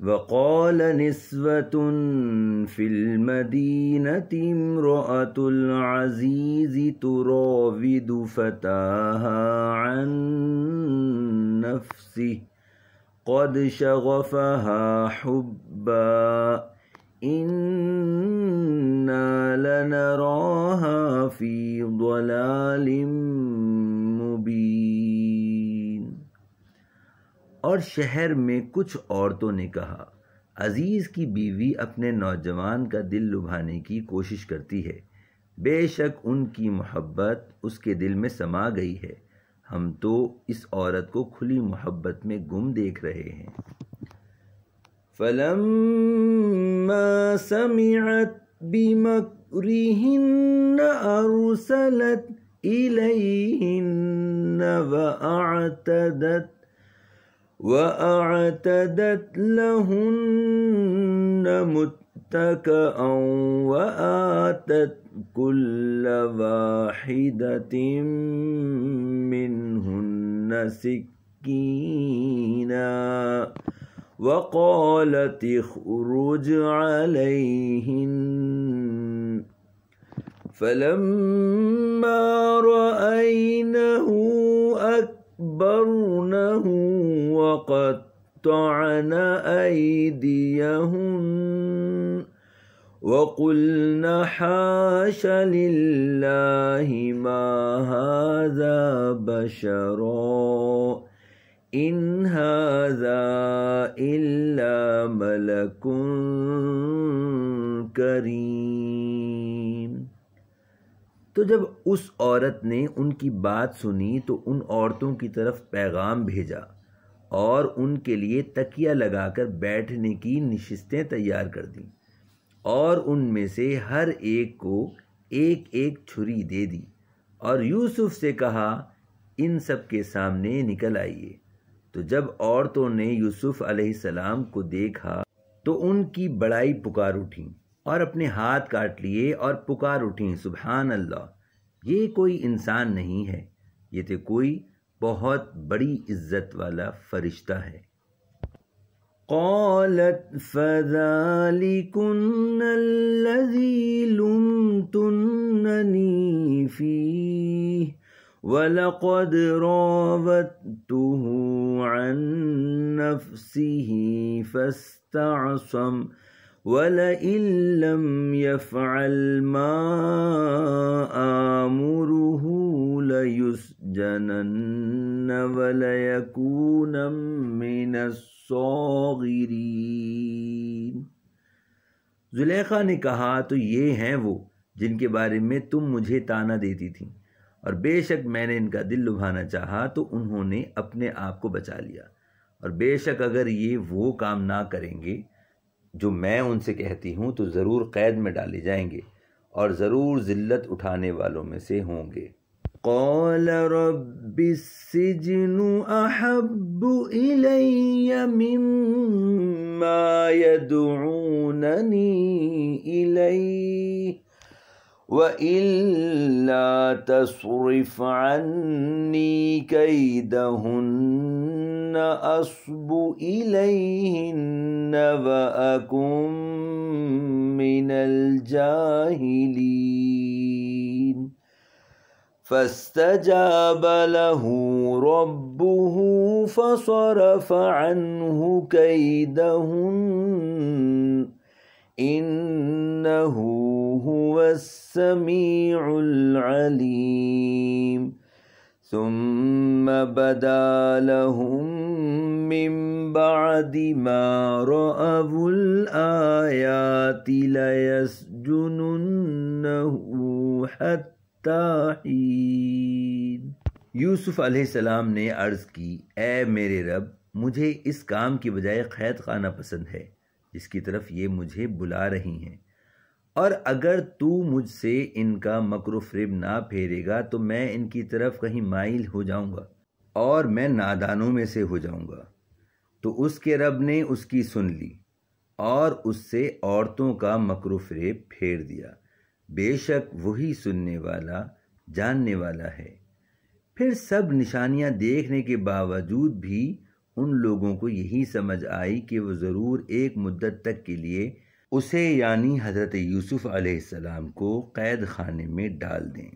वक़ाल निस्वतुन fill मदीनति इम्रअतुल अज़ीज़ि तुराविदु फ़ताहा अन नफ़्सिही क़द शग़फ़हा हुब्बा इन्ना लनराहा फ़ी ज़लालिम मुबीन। और शहर में कुछ औरतों ने कहा, अजीज़ की बीवी अपने नौजवान का दिल लुभाने की कोशिश करती है, बेशक उनकी मोहब्बत उसके दिल में समा गई है, हम तो इस औरत को खुली मोहब्बत में गुम देख रहे हैं। फलम्मा समिअत बिमक्रिहिन्न अरसलत इलैहिन्न वअअतदत लहुन्न मुत्तकअन वआतत कुल्ल वाहिदतिन मिनहुन्न सिक्कीना वक़ालत इख़रुज अलैहिन फलम्मा रअयनहु अकबरनहु वक़त्तअन अयदियहुन वक़ुल्न हाश लिल्लाहि मा हाज़ा बशरा इन हाज़ा इल्ला मलकुन करीम। तो जब उस औरत ने उनकी बात सुनी तो उन औरतों की तरफ पैगाम भेजा और उनके लिए तकिया लगाकर बैठने की नशिस्तें तैयार कर दी और उनमें से हर एक को एक एक छुरी दे दी और यूसुफ से कहा, इन सब के सामने निकल आइए। तो जब औरतों ने यूसुफ अलैहिस्सलाम को देखा तो उनकी बड़ाई पुकार उठी और अपने हाथ काट लिए और पुकार उठी, सुभान अल्लाह, ये कोई इंसान नहीं है, ये तो कोई बहुत बड़ी इज्जत वाला फरिश्ता है। क़ालत फ़ज़ालिकुन्न अल्लज़ी लुम्तुन्ननी फ़ीह वलक़द रावदतुहु अन नफ़्सिही फ़स्तअसम वलइन लम यफ़अल मा आमुरुहु लयुस्जनन्न वलयकून मिनस्साग़िरीन। ज़ुलेखा ने कहा, तो ये हैं वो जिनके बारे में तुम मुझे ताना देती थी, और बेशक मैंने इनका दिल लुभाना चाहा तो उन्होंने अपने आप को बचा लिया, और बेशक अगर ये वो काम ना करेंगे जो मैं उनसे कहती हूँ तो ज़रूर क़ैद में डाले जाएंगे और ज़रूर ज़िल्लत उठाने वालों में से होंगे। क़ाल रब्बिस्सिज्नु अहब्बु इलैया मिम्मा यदऊननी इलैहि व इल्ला तस्रिफ अन्नी कैदहुन्न अस्बु इलैहिन्न व अकुम मिनल जाहिलीन। फस्तजाब लहू रब्बुहु फसरफ अन्हु कैदहुन्न इन्नहु हुवस्समीउल अलीम। सुम्मा बदा लहुम मिन बअदि मा रअवुल आयाति लयस्जुनुन्नहु हत्ता हीन। यूसुफ अलैहिस्सलाम ने अर्ज़ की, ए मेरे रब, मुझे इस काम की बजाय क़ैद खाना पसंद है जिसकी तरफ ये मुझे बुला रही हैं, और अगर तू मुझसे इनका मक्र फ़रेब ना फेरेगा तो मैं इनकी तरफ कहीं माइल हो जाऊंगा और मैं नादानों में से हो जाऊंगा। तो उसके रब ने उसकी सुन ली और उससे औरतों का मक्र फ़रेब फेर दिया, बेशक वही सुनने वाला जानने वाला है। फिर सब निशानियां देखने के बावजूद भी उन लोगों को यही समझ आई कि वो ज़रूर एक मुद्दत तक के लिए उसे यानी हज़रत यूसुफ़ अलैहिस्सलाम को क़ैद खाने में डाल दें।